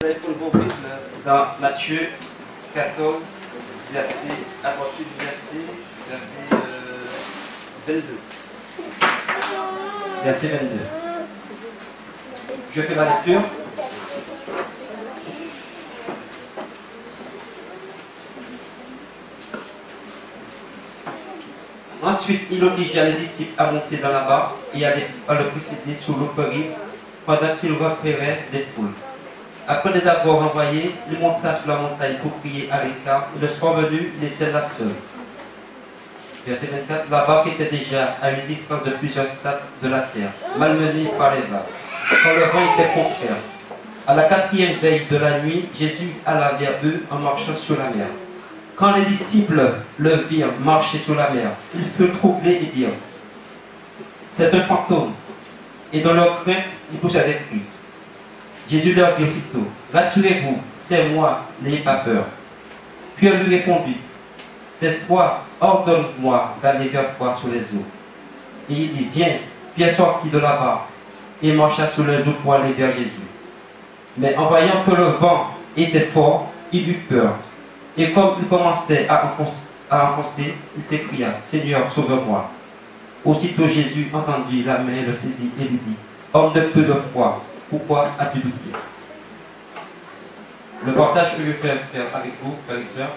allez prendre vos Bibles dans Matthieu 14, verset, à partir du verset 22. Verset 22. Je fais la lecture. Ensuite, il obligea les disciples à monter dans la barque et à le précéder sur l'autre rive pendant qu'il reférait des foules. Après les avoir envoyés, il monta sur la montagne pour prier à l'écart et le soir venu, il était là seul. Verset 24. La barque était déjà à une distance de plusieurs stades de la terre, malmenée par les vagues, quand le vent était contraire. À la 4e veille de la nuit, Jésus alla vers eux en marchant sur la mer. Quand les disciples le virent marcher sur la mer, ils furent troublés et dirent: c'est un fantôme. Et dans leur crainte, ils poussèrent des cris. Jésus leur dit aussitôt: rassurez-vous, c'est moi, n'ayez pas peur. Puis elle lui répondit: c'est toi, ordonne-moi d'aller vers toi sur les eaux. Et il dit: viens. Pierre sortit de la barque et marcha sur les eaux pour aller vers Jésus. Mais en voyant que le vent était fort, il eut peur. Et comme il commençait à enfoncer, il s'écria: Seigneur, sauve-moi. Aussitôt Jésus entendit la main, le saisit et lui dit: homme de peu de foi, pourquoi as-tu douté? Le partage que je vais faire avec vous, frères et sœurs,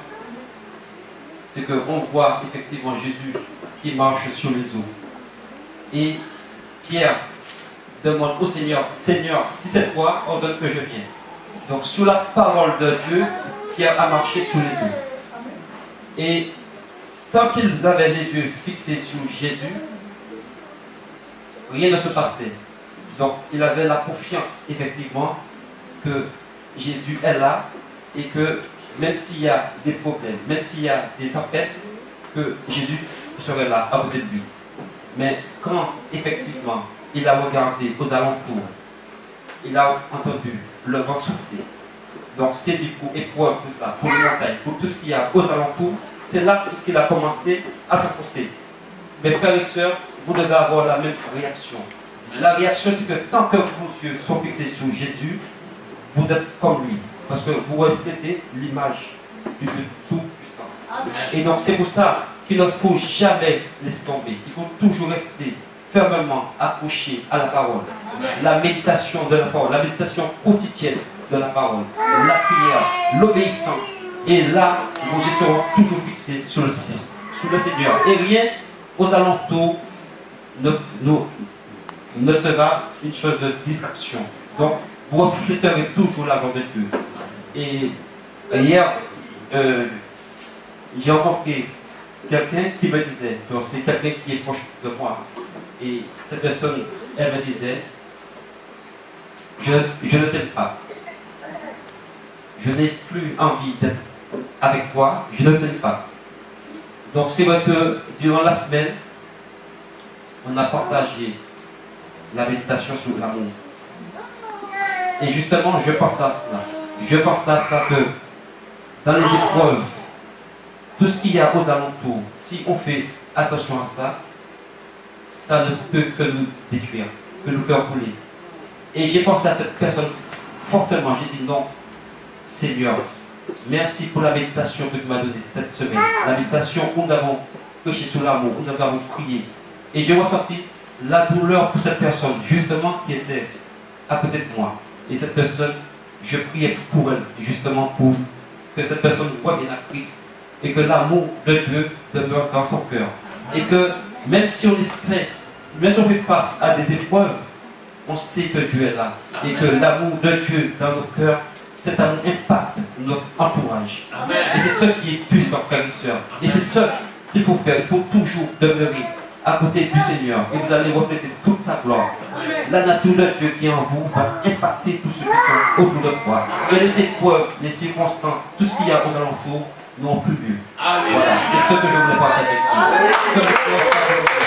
c'est qu'on voit effectivement Jésus qui marche sur les eaux. Et Pierre demande au Seigneur: Seigneur, si c'est toi, ordonne que je vienne. Donc sous la parole de Dieu, Pierre a marché sur les eaux. Et tant qu'il avait les yeux fixés sur Jésus, rien ne se passait. Donc il avait la confiance effectivement que Jésus est là et que même s'il y a des problèmes, même s'il y a des tempêtes, que Jésus serait là à côté de lui. Mais quand effectivement il a regardé aux alentours, il a entendu le vent souffler. Donc c'est du coup épreuve tout ça, pour les montagnes, pour tout ce qu'il y a aux alentours, c'est là qu'il a commencé à s'enfoncer. Mes frères et sœurs, vous devez avoir la même réaction. La réaction, c'est que tant que vos yeux sont fixés sur Jésus, vous êtes comme lui. Parce que vous reflétez l'image du Tout-Puissant. Et donc c'est pour ça qu'il ne faut jamais laisser tomber. Il faut toujours rester fermement accroché à la parole. La méditation de la parole, la méditation quotidienne de la parole, la prière, l'obéissance. Et là, vos yeux seront toujours fixés sur le Seigneur. Et rien aux alentours ne sera une chose de distraction. Donc, vous refléterez toujours la gloire de Dieu. Et hier, j'ai rencontré quelqu'un qui me disait, donc c'est quelqu'un qui est proche de moi, et cette personne, elle me disait: je ne t'aime pas. Je n'ai plus envie d'être avec toi, je ne t'aime pas. Donc c'est vrai que durant la semaine, on a partagé la méditation sur l'amour. Et justement, je pense à cela. Je pense à cela que dans les épreuves, tout ce qu'il y a aux alentours, si on fait attention à ça, ça ne peut que nous détruire, que nous faire couler. Et j'ai pensé à cette personne fortement. J'ai dit: non, Seigneur, merci pour la méditation que tu m'as donnée cette semaine. La méditation où nous avons prêché sur l'amour, où nous avons prié. Et j'ai ressenti la douleur pour cette personne, justement, qui était à côté de moi. Et cette personne, je priais pour elle, justement pour que cette personne revienne à Christ. Et que l'amour de Dieu demeure dans son cœur. Et que même si on fait face à des épreuves, on sait que Dieu est là. Et que l'amour de Dieu dans nos cœurs, cet amour impacte notre entourage. Amen. Et c'est ce qui est puissant, frères et sœurs. Et c'est ce qu'il faut faire. Il faut toujours demeurer à côté du Seigneur. Et vous allez refléter toute sa gloire. Amen. La nature de Dieu qui est en vous va impacter tous ceux qui sont autour de toi. Et les épreuves, les circonstances, tout ce qu'il y a aux alentours n'ont plus lieu. Voilà, c'est ce que je voulais partager avec vous.